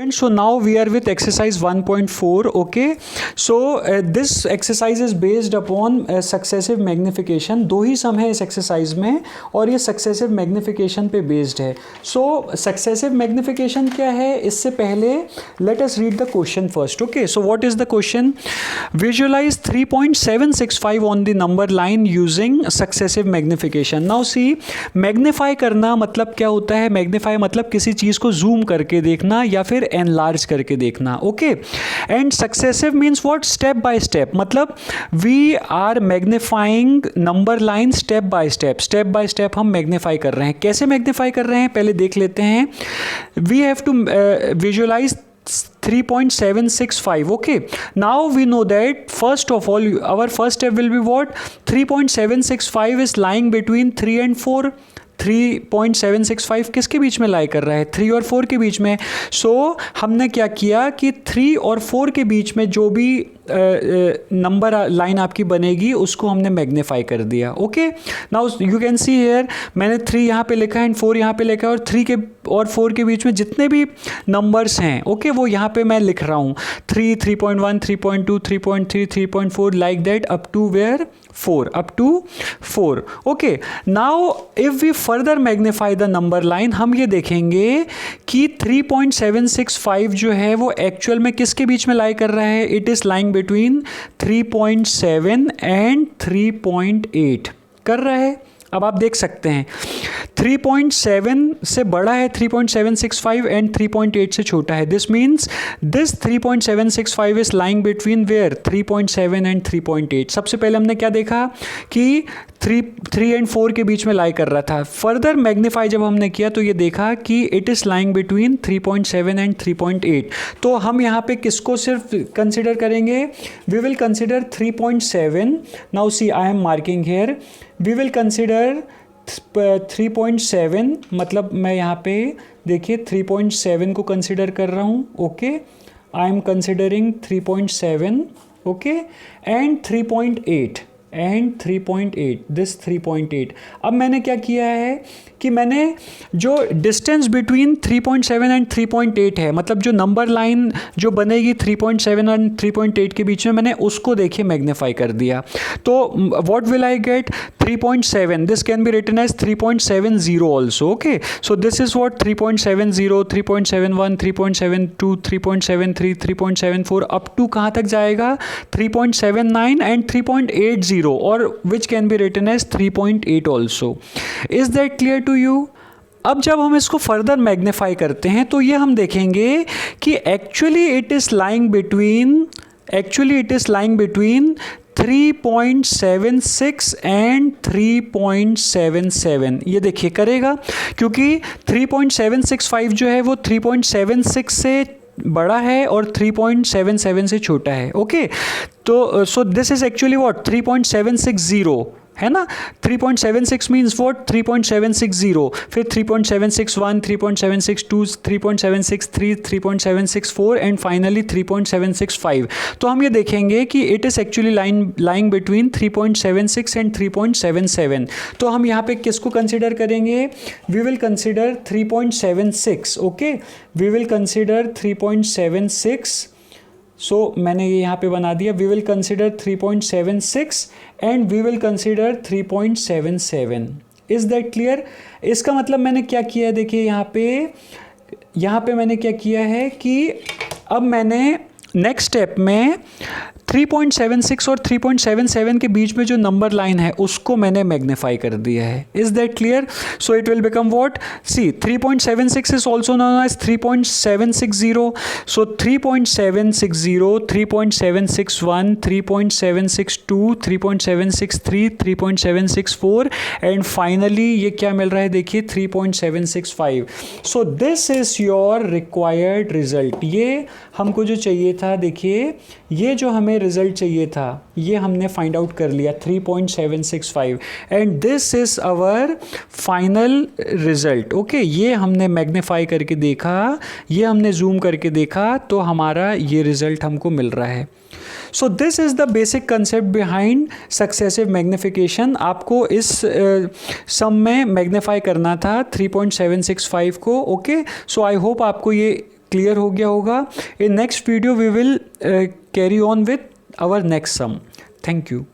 Students, so now we are with exercise 1.4. Okay, so this exercise is based upon successive magnification. दो ही सम है इस exercise में और ये सक्सेसिव मैग्निफिकेशन पे बेस्ड है. सो सक्सेसिव मैग्निफिकेशन क्या है, इससे पहले let us read the question first. Okay, so what is the question? Visualise 3.765 on the number line using successive magnification. Now see, magnify करना मतलब क्या होता है? मैग्नीफाई मतलब किसी चीज़ को जूम करके देखना या फिर एनलार्ज करके देखना. Okay, and successive means what? Step by step. मतलब we are magnifying number line step by step हम मैग्नीफाई कर रहे हैं. कैसे मैग्नीफाई कर रहे हैं पहले देख लेते हैं. We have to visualise 3.765. okay, now we know that first of all our first step will be what? 3.765 is lying between 3 and 4. 3.765 किसके बीच में लाई कर रहा है? 3 और 4 के बीच में. सो हमने क्या किया कि 3 और 4 के बीच में जो भी नंबर लाइन आपकी बनेगी उसको हमने मैग्नीफाई कर दिया. Okay, now you can see here मैंने 3 यहाँ पे लिखा है एंड 4 यहाँ पे लिखा है और 3 के और 4 के बीच में जितने भी नंबर्स हैं ओके वो यहाँ पे मैं लिख रहा हूँ. 3, 3.1, 3.2, 3.3, 3.4 like that up to where 4, up to 4. Okay, now if we further magnify the number line, हम ये देखेंगे कि 3.765 जो है वो एक्चुअल में किसके बीच में लाई कर रहा है? It is lying between 3.7 and 3.8 कर रहा है. अब आप देख सकते हैं 3.7 से बड़ा है 3.765 एंड 3.8 से छोटा है. This means this 3.765 is lying between where 3.7 and 3.8. सबसे पहले हमने क्या देखा कि 3 एंड 4 के बीच में लाई कर रहा था. फर्दर मैग्नीफाई जब हमने किया तो ये देखा कि it is lying between 3.7 and 3.8. तो हम यहाँ पे किसको सिर्फ कंसिडर करेंगे? We will consider 3.7. Now see I am marking here. We will consider 3.7. मतलब मैं यहाँ पे देखिए 3.7 को कंसिडर कर रहा हूँ. Okay, I am considering 3.7. Okay, and 3.8 and 3.8, this 3.8. अब मैंने क्या किया है कि मैंने जो डिस्टेंस बिटवीन 3.7 एंड 3.8 है, मतलब जो नंबर लाइन जो बनेगी 3.7 एंड 3.8 के बीच में, मैंने उसको देखिए मैग्नीफाई कर दिया. तो what will I get? 3.7. This can be written as 3.70 also. Okay, so this is what 3.70, 3.71, 3.72, 3.73, 3.74 up to कहाँ तक जाएगा? 3.79 एंड 3.80 और which can be written as 3.8 also. Is that clear to you? अब जब हम इसको फर्दर मैग्नीफाई करते हैं तो ये हम देखेंगे कि actually it is lying between 3.76 and 3.77. ये देखिए करेगा क्योंकि 3.765 जो है वो 3.76 से बड़ा है और 3.77 से छोटा है. ओके, तो सो दिस इज एक्चुअली व्हाट 3.760 है ना. 3.76 मीन्स व्हाट 3.760, फिर 3.761, 3.762, 3.763, 3.764 एंड फाइनली 3.765. तो हम ये देखेंगे कि it is actually lying between 3.76 and 3.77. तो हम यहाँ पे किसको कंसिडर करेंगे? We will consider 3.76. Okay, we will consider 3.76. So मैंने ये यहाँ पे बना दिया. We will consider 3.76 and we will consider 3.77. Is that clear? इसका मतलब मैंने क्या किया है देखिए यहाँ पे मैंने क्या किया है कि अब मैंने नेक्स्ट स्टेप में 3.76 और 3.77 के बीच में जो नंबर लाइन है उसको मैंने मैग्नीफाई कर दिया है. Is that clear? So it will become what? See 3.76 is also known as 3.760. So 3.760, 3.761, 3.762, 3.763, 3.764 and finally ये क्या मिल रहा है देखिए 3.765. So this is your required result. ये हमको जो चाहिए था देखिए, ये जो हमें रिजल्ट चाहिए था ये हमने फाइंड आउट कर लिया 3.765 and this is our final result. Okay, ये हमने मैग्नीफाई करके देखा, ये हमने जूम करके देखा तो हमारा ये रिजल्ट हमको मिल रहा है. So this is the basic concept behind successive magnification. आपको इस सम में मैग्नीफाई करना था 3.765 को. ओके, सो आई होप आपको ये क्लियर हो गया होगा. In next video we will carry on with our next sum. Thank you.